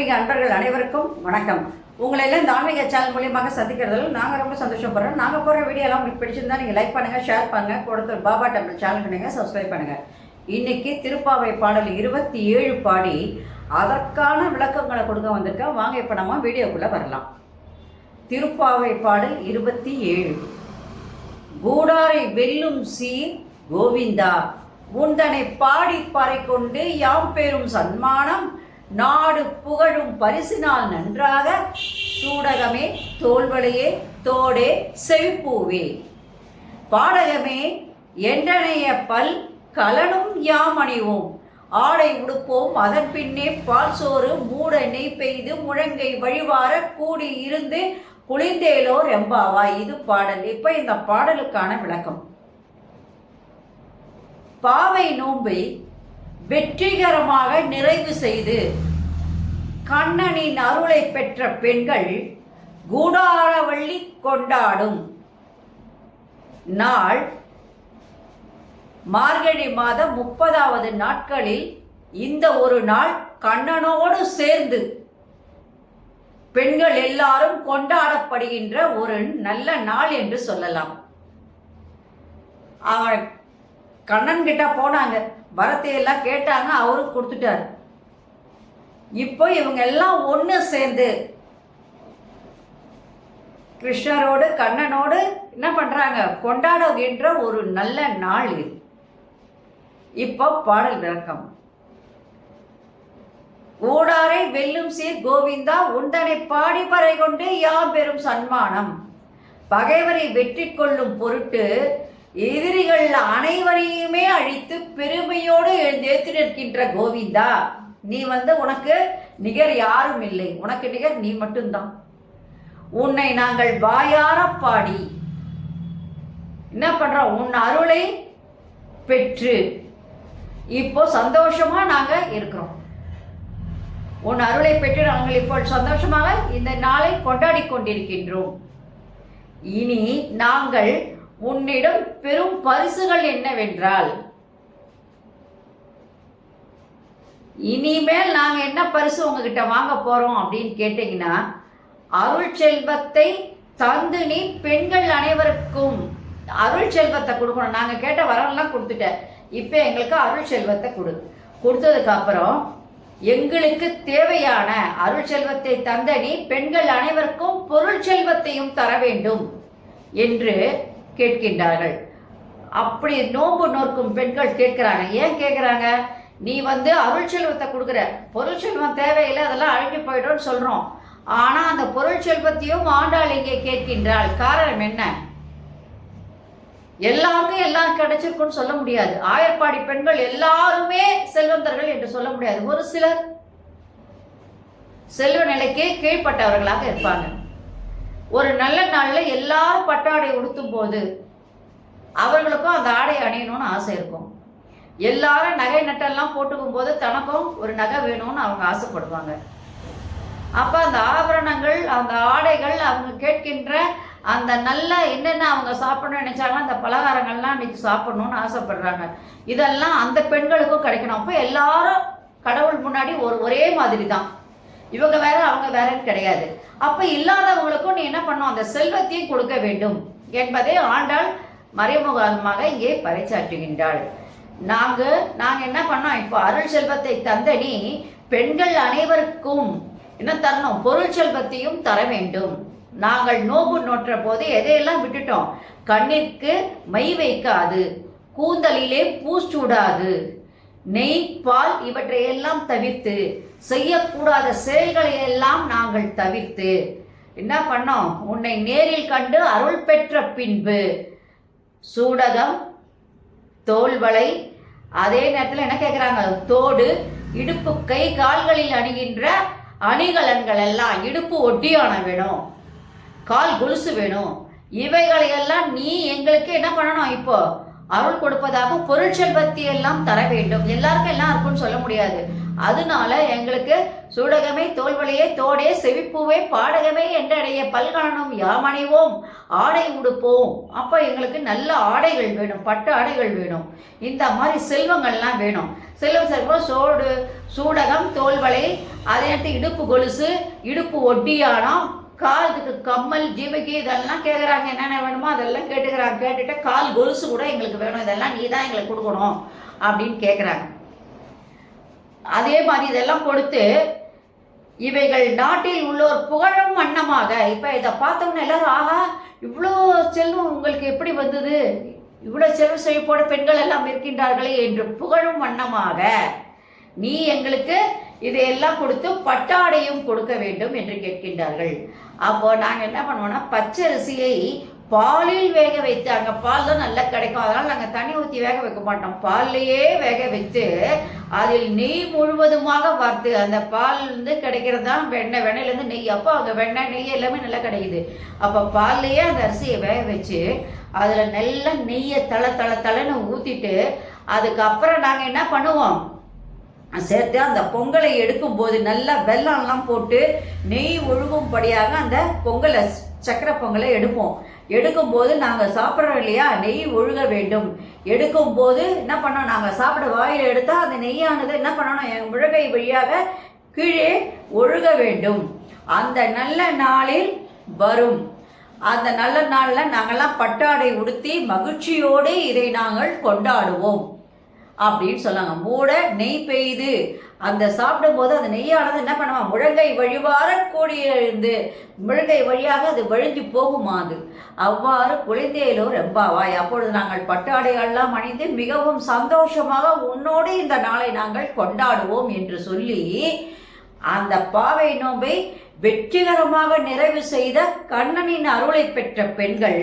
ஆன்மீக அன்பர்கள் அனைவருக்கும் வணக்கம். உங்களை எல்லாம் இந்த ஆன்மீக சேனல் மூலியமாக சந்திக்கிறதுல நாங்கள் ரொம்ப சந்தோஷப்படுறோம். நாங்கள் போகிற வீடியோலாம் உங்களுக்கு பிடிச்சிருந்தா நீங்கள் லைக் பண்ணுங்கள், ஷேர் பண்ணுங்கள், கொடுத்து பாபா டெம்பிள் சேனலுக்கு நீங்கள் சப்ஸ்கிரைப் பண்ணுங்கள். இன்றைக்கி திருப்பாவை பாடல் 27 பாடி அதற்கான விளக்கங்களை கொடுக்க வந்திருக்கேன். வாங்க இப்போ நம்ம வீடியோக்குள்ளே வரலாம். திருப்பாவை பாடல் 27. கூடாரை வெல்லும் சீர் கோவிந்தா, உந்தனை பாடி பறை கொண்டு யாம் பெறும் சன்மானம், நாடு புகழும் பரிசினால் நன்றாக, சூடகமே தோல்வளையே தோடே செவிப்பூவே, பாடகமே என்றனைய பல் கலனும் யாம் அணிவோம், ஆடை உடுப்போம் அதன் பின்னே பால் சோறு மூட நெய் பெய்து முழங்கை வழிவார கூடி இருந்து குளிந்தேலோ ரெம்பாவா. இது பாடல். இப்போ இந்த பாடலுக்கான விளக்கம். பாவை நோன்பை வெற்றிகரமாக நிறைவு செய்து கண்ணனின் அருளை பெற்ற பெண்கள் கூடாரவள்ளி கொண்டாடும் நாள் மார்கழி மாதம் 30வது நாட்களில் இந்த ஒரு நாள் கண்ணனோடு சேர்ந்து பெண்கள் எல்லாரும் கொண்டாடப்படுகின்ற ஒரு நல்ல நாள் என்று சொல்லலாம். அவன் கண்ணன் கிட்ட போனாங்க, வரத்தையெல்லாம் கேட்டாங்க, அவருக்கு கொடுத்துட்டார். இப்போ இவங்க எல்லாம் ஒன்று சேர்ந்து கிருஷ்ணரோடு கண்ணனோடு என்ன பண்றாங்க, கொண்டாடுகின்ற ஒரு நல்ல நாள் இது. இப்போ பாடல் விளக்கம். ஊடாரை வெல்லும் சீர் கோவிந்தா, உந்தனை பாடி பறை கொண்டு யாம் பெறும் சன்மானம், பகைவரை வெற்றி கொள்ளும் பொருட்டு எதிரிகள் அனைவரையுமே அழித்து பெருமையோடு எழுந்தேற்றி நிற்கின்ற கோவிந்தா, நீ உனக்கு நிகர் யாரும் இல்லை, உனக்கு நிகர் நீ மட்டும்தான். உன்னை நாங்கள் வாயார பாடி என்ன பண்றோம், உன் அருளை பெற்று இப்போ சந்தோஷமா நாங்க இருக்கிறோம். உன் அருளை பெற்று நாங்கள் இப்போ சந்தோஷமாக இந்த நாளை கொண்டாடி கொண்டிருக்கின்றோம். இனி நாங்கள் உன்னிடம் பெரும் பரிசுகள் என்னவென்றால், இனிமேல் நாங்க என்ன பரிசு உங்ககிட்ட வாங்க போறோம் அப்படின்னு கேட்டீங்கன்னா, அருள் செல்வத்தை தந்து நீ பெண்கள் அனைவருக்கும் அருள் செல்வத்தை கொடுக்கணும். நாங்க கேட்ட வரலாம் கொடுத்துட்டேன், இப்ப எங்களுக்கு அருள் செல்வத்தை கொடுத்ததுக்கு அப்புறம் எங்களுக்கு தேவையான அருள் செல்வத்தை தந்த நீ பெண்கள் அனைவருக்கும் பொருள் செல்வத்தையும் தர வேண்டும் என்று கேட்கின்றார்கள். அப்படி நோன்பு நோக்கும் பெண்கள் கேட்கிறாங்க. ஏன் கேட்கிறாங்க, நீ அருள் செல்வத்தை கொடுக்குற, பொருள் செல்வம் தேவையில்லை, அதெல்லாம் அழிஞ்சு போயிடும்னு சொல்றோம். ஆனா அந்த பொருள் செல்வத்தையும் ஆண்டாள் இங்கே கேட்கின்றாள். காரணம் என்ன, எல்லாருக்கும் எல்லாம் கிடைச்சிருக்குன்னு சொல்ல முடியாது. ஆயர்பாடி பெண்கள் எல்லாருமே செல்வந்தர்கள் என்று சொல்ல முடியாது. ஒரு சிலர் செல்வ நிலைக்கு கீழ்பட்டவர்களாக இருப்பாங்க. ஒரு நல்ல நாள்ல எல்லாரும் பட்டாடை உடுத்தும் போது அவர்களுக்கும் அந்த ஆடை அணியணும்னு ஆசை இருக்கும். எல்லாரும் நகை நட்டெல்லாம் போட்டுக்கும் போது தனக்கும் ஒரு நகை வேணும்னு அவங்க ஆசைப்படுவாங்க. அப்ப அந்த ஆபரணங்கள், அந்த ஆடைகள், அவங்க கேட்கின்ற அந்த நல்ல என்னென்ன அவங்க சாப்பிடணும்னு நினைச்சாங்கன்னா அந்த பலகாரங்கள்லாம் இன்னைக்கு சாப்பிடணும்னு ஆசைப்படுறாங்க. இதெல்லாம் அந்த பெண்களுக்கும் கிடைக்கணும். அப்போ எல்லாரும் கடவுள் முன்னாடி ஒரே மாதிரி தான், இவங்க வேற அவங்க வேறன்னு கிடையாது. அப்ப இல்லாதவங்களுக்கும் நீ என்ன பண்ணும், அந்த செல்வத்தையும் கொடுக்க வேண்டும் என்பதை ஆண்டாள் மறைமுகமாக இங்கே பறைசாற்றுகின்றாள். நாங்க என்ன பண்ணோம், இப்போ அருள் செல்வத்தை தந்த நீ பெண்கள் அனைவருக்கும் என்ன தரணும், பொருள் செல்வத்தையும் தர வேண்டும். நாங்கள் நோன்பு நோற்ற போது எதையெல்லாம் விட்டுட்டோம், கண்ணிற்கு மை வைக்காது, கூந்தலிலே பூச்சூடாது, நெய் பால் இவற்றையெல்லாம் தவிர்த்து செய்யக்கூடாத செயல்களை எல்லாம் நாங்கள் தவிர்த்து என்ன பண்ணோம், உன்னை நேரில் கண்டு அருள் பெற்ற பின்பு சூடகம் தோல்வளை, அதே நேரத்தில் என்ன கேட்குறாங்க, தோடு, இடுப்பு கை கால்களில் அணிகின்ற அணிகலன்கள் எல்லாம், இடுப்பு ஒட்டியான வேணும், கால் கொலுசு வேணும், இவைகளையெல்லாம் நீ எங்களுக்கு என்ன பண்ணணும், இப்போ அருள் கொடுப்பதாக பொருள் செல்வத்தை எல்லாம் தர வேண்டும். எல்லாருக்கும் எல்லாம் இருக்குன்னு சொல்ல முடியாது. அதனால எங்களுக்கு சூடகமே தோல்வழியே தோடே செவிப்பூவே பாடகமே என்றடைய பல்கலனும் யாமணிவோம் ஆடை உடுப்போம். அப்போ எங்களுக்கு நல்ல ஆடைகள் வேணும், பட்டு ஆடைகள் வேணும், இந்த மாதிரி செல்வங்கள்லாம் வேணும். செல்வம் சூடகம் தோல்வளை, அதே இடுப்பு கொலுசு, இடுப்பு ஒட்டியானம், காலுக்கு கம்மல், ஜிமிக்கி இதெல்லாம் கேட்குறாங்க. என்னென்ன வேணுமோ அதெல்லாம் கேட்டுக்கிறாங்க. கேட்டுட்டு கால் கொலுசு கூட எங்களுக்கு வேணும், இதெல்லாம் நீ தான் எங்களுக்கு கொடுக்கணும் அப்படின்னு கேட்குறாங்க. அதே மாதிரி இதெல்லாம் கொடுத்து இவைகள் நாட்டில் உள்ளோர் புகழும் வண்ணமாக, இப்போ இதை பார்த்தோம்னா எல்லாரும் ஆகா இவ்வளோ செல்வம் உங்களுக்கு எப்படி வந்தது, இவ்வளோ செல்வ செழிப்போட பெண்கள் எல்லாம் இருக்கின்றார்களே என்று புகழும் வண்ணமாக நீ எங்களுக்கு இதையெல்லாம் கொடுத்து பட்டாடையும் கொடுக்க வேண்டும் என்று கேட்கின்றார்கள். அப்போ நாங்கள் என்ன பண்ணுவோம்னா பச்சரிசியை பாலில் வேக வைத்து, அங்கே பால் தான் நல்லா கிடைக்கும், அதனால் நாங்கள் தண்ணி ஊற்றி வேக வைக்க மாட்டோம், பால்லையே வேக வைத்து அதில் நெய் முழுவதுமாக வறுத்து, அந்த பால் கிடைக்கிறது தான் வெண்ணெய், வெண்ணெயிலேருந்து நெய். அப்போ அங்கே வெண்ணெய் நெய் எல்லாமே நல்லா கிடைக்குது. அப்போ பால்லையே அந்த அரிசியை வேக வச்சு அதில் நல்லா நெய்யை தலைன்னு ஊற்றிட்டு அதுக்கப்புறம் நாங்கள் என்ன பண்ணுவோம் சேர்த்து அந்த பொங்கலை எடுக்கும்போது நல்லா வெல்லம்லாம் போட்டு நெய் ஒழுகும்படியாக அந்த பொங்கலை சக்கரை பொங்கலை எடுக்கும்போது நாங்கள் சாப்பிட்றோம் இல்லையா, நெய் ஒழுக வேண்டும். எடுக்கும்போது என்ன பண்ணோம், நாங்கள் சாப்பிட வாயில் எடுத்தால் அந்த நெய்யானது என்ன பண்ணணும், என் முழங்கை வழியாக கீழே ஒழுக வேண்டும். அந்த நல்ல நாளில் வரும். அந்த நல்ல நாளில் நாங்கள்லாம் பட்டாடை உடுத்தி மகிழ்ச்சியோடு இதை நாங்கள் கொண்டாடுவோம் அப்படின்னு சொன்னாங்க. மூட நெய் பெய்து அந்த சாப்பிடும்போது அந்த நெய்யானது என்ன பண்ணுவான், முழங்கை வழிவார கூடியிருந்து முழங்கை வழியாக அது வழிஞ்சு போகுமாது. அவ்வாறு குழந்தையிலோ ரெம்பாவாய். அப்பொழுது நாங்கள் பட்டாடைகள்லாம் அணிந்து மிகவும் சந்தோஷமாக உன்னோடு இந்த நாளை நாங்கள் கொண்டாடுவோம் என்று சொல்லி அந்த பாவை நோன்பை வெற்றிகரமாக நிறைவு செய்த கண்ணனின் அருளை பெற்ற பெண்கள்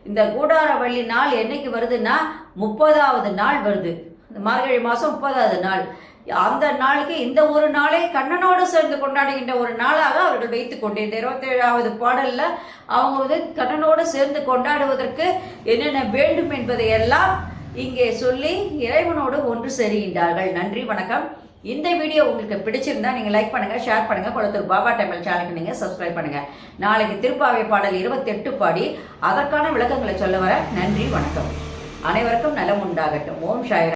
இந்த கூடாரவள்ளி நாள் என்னைக்கு வருதுன்னா 30வது நாள் வருது. இந்த மார்கழி மாதம் 30வது நாள். அந்த நாளுக்கு இந்த ஒரு நாளை கண்ணனோடு சேர்ந்து கொண்டாடுகின்ற ஒரு நாளாக அவர்கள் வைத்துக்கொண்டு இந்த 27வது பாடலில் அவங்க கண்ணனோடு சேர்ந்து கொண்டாடுவதற்கு என்னென்ன வேண்டும் என்பதையெல்லாம் இங்கே சொல்லி இறைவனோடு ஒன்று சேருகின்றார்கள். நன்றி, வணக்கம். இந்த வீடியோ உங்களுக்கு பிடிச்சிருந்தா நீங்கள் லைக் பண்ணுங்கள், ஷேர் பண்ணுங்கள், குளத்தூர் பாபா டெம்பிள் சேனலுக்கு நீங்கள் சப்ஸ்கிரைப் பண்ணுங்கள். நாளைக்கு திருப்பாவை பாடல் 28 பாடி அதற்கான விளக்கங்களை சொல்ல வர. நன்றி, வணக்கம். அனைவருக்கும் நலம் உண்டாகட்டும். ஓம் சாய்.